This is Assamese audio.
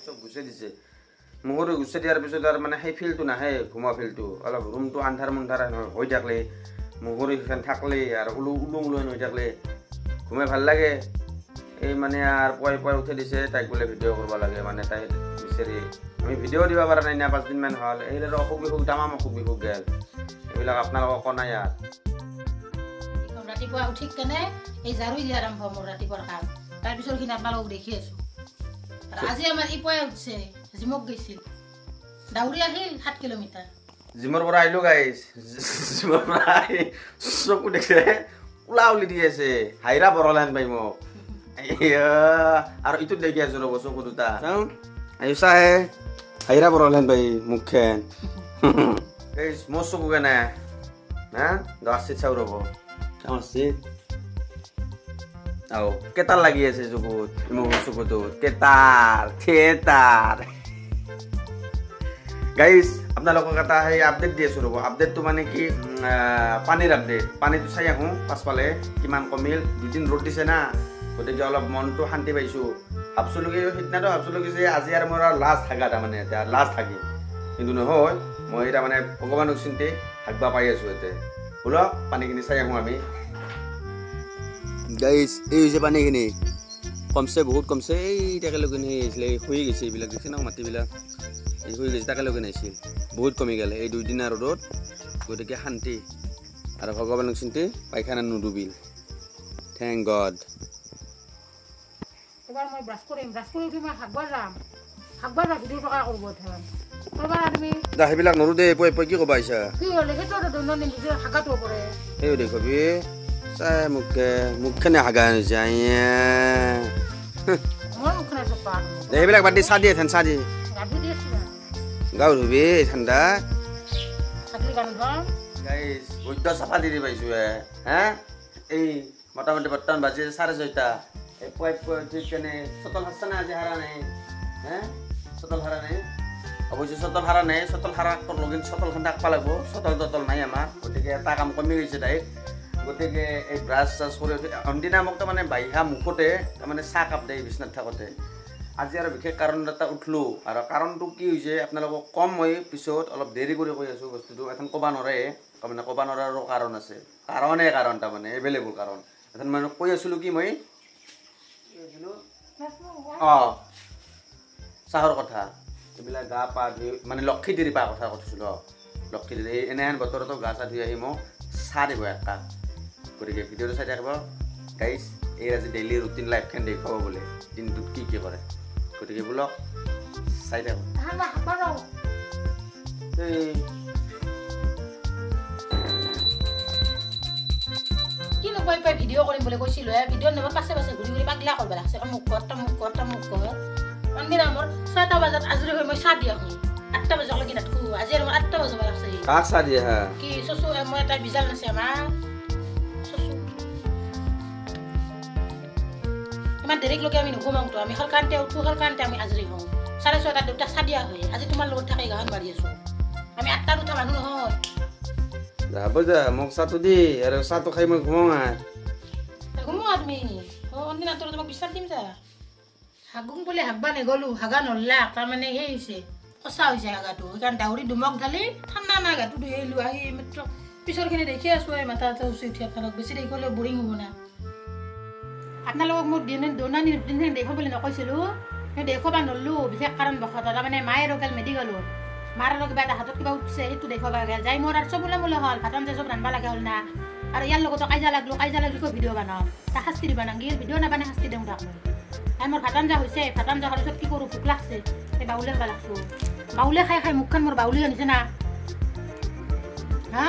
চব গুচাই দিছে মুহুৰি গুচাই দিয়াৰ পিছত আৰু মানে সেই ফিলটো নাহে ঘুমা ফিলটো অলপ ৰুমটো আন্ধাৰ মুন্ধাৰ হৈ থাকলে মুহুৰিখন থাকলে আৰু উলুং হৈ থাকলে ঘুমাই ভাল লাগে এই মানে আৰু পুৱাই উঠাই দিছে তাইক বোলে ভিডিঅ' কৰিব লাগে মানে তাই বিচাৰি আমি ভিডিঅ' দিব পৰা নাই না 5 দিনমান হ'ল এইবিলাক অসুখ বিসুখ তামাম অসুখ বিসুখ গেল এইবিলাক আপোনালোকক কোৱা নাই আৰু ৰাতিপুৱা উঠি কেনে এই ঝাৰু দিয়া আৰম্ভ মোৰ ৰাতিপুৱাৰ কাম তাৰপিছৰখিনি আপোনালোকক দেখি আছো আৰু আজি আমাৰ ই পুৱাই উঠছে জিমক গৈছিল দাউৰি আহিল 7 কিলোমিটাৰ জিমৰ পৰা আহিলো গাইছ জিমৰ পৰা চকু দেখে উলাউলি দি আছে হাইৰা বৰলেন পাই মোক আৰু ইটো দেখি আছো ৰ'ব চকু দুটা চাওঁ চাহে হাইৰা বৰলেন পাই মুখখন গাইছ মোৰ চকু কেনে হা গাছিত চাওঁ ৰ'ব কেটাৰ লাগি আছে চকুত মোৰ চকুটোত কেটাৰ গাইজ আপোনালোকক এটা সেই আপডেট দি আছো ৰ'ব আপডেটটো মানে কি পানীৰ আপডেট পানীটো চাই আহোঁ পাছফালে কিমান কমিল 2 দিন ৰ'দ দিছে না গতিকে অলপ মনটো শান্তি পাইছোঁ ভাবছিলোঁ কি সিদিনাটো ভাবছিলোঁ কি যে আজি আৰু মোৰ লাষ্ট হাগা তাৰমানে এতিয়া লাষ্ট হাগি কিন্তু নহয় মই তাৰমানে ভগৱানক চিন্তি হাগবা পাই আছোঁ এতিয়া ব'লক পানীখিনি চাই আহোঁ আমি গাইজ এই হৈছে পানীখিনি কমছে বহুত কমছে এই তাকেলৈকে আহিছিলে শুই গৈছে এইবিলাক দেখিছে ন মাটিবিলাক এই শুই গৈছে তাকেলৈকে নাহিছিল বহুত কমি গ'ল এই 2 দিনৰ ৰ'দত গতিকে শান্তি আৰু ভগৱানক চিন্তি পায়খানা নুডুবিল থেংক গড এবাৰ মই ব্ৰাছ কৰি মই হাগবা যাম ভিডিঅ' টকা কৰিব থেন এবাৰ তুমি দা সেইবিলাক নৰো দে পই কি ক'বা আইছা কি হ'লে সেইটো দৈনন্দিন ভিডিঅ' হাগাটো পৰে এই দেখবি চাই মুখখনে হাগা যায় মোৰ মুখখনে চপা এইবিলাক বাদ দি চাহ দিয়ে থেন চাহ দি গাড়ী দি আছো গাঁও ধুবি ঠাণ্ডা চাকৰি গান ধৰ গাইজ বৈদ্য চাফা দি পাইছো হা এই মোটামুটি বৰ্তমান বাজি 6:30 এই পুৱাই ঠিক কেনে চতল হাসা না আজি হাৰা নাই হা চতল হাৰা নাই অৱশ্যে চতল হাৰা নাই চতল হাৰা লগিন চতলখন থাকবা লাগব চতল নাই আমাৰ গতিকে এটা কাম কমি গৈছে তাই গতিকে এই ব্ৰাছ চাছ কৰি অন্দিনা মোক তাৰমানে বাহিৰা মুখতে তাৰমানে চাহ কাপ দিয়ে বিচনাত থাকোঁতে আজি আৰু বিশেষ কাৰণ এটা উঠলোঁ আৰু কাৰণটো কি হৈছে আপোনালোকক কম মই পিছত অলপ দেৰি কৰি কৈ আছোঁ বস্তুটো এখন ক'ব নোৱাৰে তাৰমানে ক'ব নোৱাৰাৰো কাৰণ আছে কাৰণ তাৰমানে এভেইলেবল কাৰণ এখন মানে কৈ আছিলোঁ কি মই চাহৰ কথা এইবিলাক গা পা ধুই মানে লক্ষী দেৰি পা কথা কৈছিলোঁ লক্ষী দেৰি এনেহেন বতৰতো গা চা ধুই আহি মোক চাহ দিব এক কাপ গতিকে ভিডিঅ'টো চাই থাকিব গাইজ এই আজি ডেইলি ৰুটিন লাইফখন দেখুৱাব বোলে দিনটোত কি কৰে গতিকে বোলক চাই থাকোঁ কি নকয় পাই ভিডিঅ' কৰিম বুলি কৈছিলোঁ ভিডিঅ' নম্বৰ পাছে ঘূৰি পাগলা কৰিব লাগছে মোক ঘৰ অন্দিনা মোৰ 6টা বজাত আজৰি হৈ মই চাহ দি আহোঁ 8টা বজালৈকে নাথাকো আজি আৰু 8টা বজাব লাগছে কাক চাহ দিয়ে হা কি চচু মই এটা বিজাল নাছে আমাৰ চচু ইমান দেৰিলৈকে আমি নুঘুমাওঁতো আমি সলকান্তে উঠো সলকান্তে আমি আজৰি হওঁ 6:30 দেউতা চাহ দিয়া হয় আজি তোমাৰ লগত থাকি গান মাৰি আছো আমি 8টাত উঠা মানুহ নহয় যাব যা মোক চাহটো দি আৰু চাহটো খাই মই ঘুমাওঁ তুমি অন্দিনা তোৰ তোমাক বিচাৰ দিম যা হাগুং বুলি হাগবা নেগলো হাগা নল্লা তাৰমানে সেই হৈছে কচা হৈছে হাগাটো সেইকাৰণে দাউৰি দুমক ঢালি ঠাণ্ডা নাই গাটো ধুই আহিলো আহি মাত্ৰ পিছৰখিনি দেখি আছো এই মাথা উঠি আপোনালোক বেছি দেখিলে বৰিং হ'ব না আপোনালোকক মোৰ দৈনন্দিন দেখুৱাবলৈ নকৈছিলোঁ সেই দেখুৱাব নল্লো বিশেষ কাৰণ বসত তাৰমানে মায়ে ৰগাল মেডিকেলত মাৰ কিবা এটা হাতত কিবা উঠছে সেইটো দেখুৱাব গ'ল যাই মোৰ আৰু চব মোলে হ'ল ভাতন যে চব ৰান্ধিব লগা হ'ল না আৰু ইয়াৰ লগতো কাজিয়া লাগলো ভিডিঅ' বনাওঁ তাক শাস্তি দিব নাগিল ভিডিঅ' নাবানে শাস্তি দিওঁ তাক মই মোৰ ভাত আঞ্জা হৈছে ভাত আঞ্জা হোৱাৰ পিছত কি কৰোঁ ভোক লাগছে এই বাউলে খাব লাগছোঁ বাউলে খাই মুখখন মোৰ বাউলি আনিছে না হা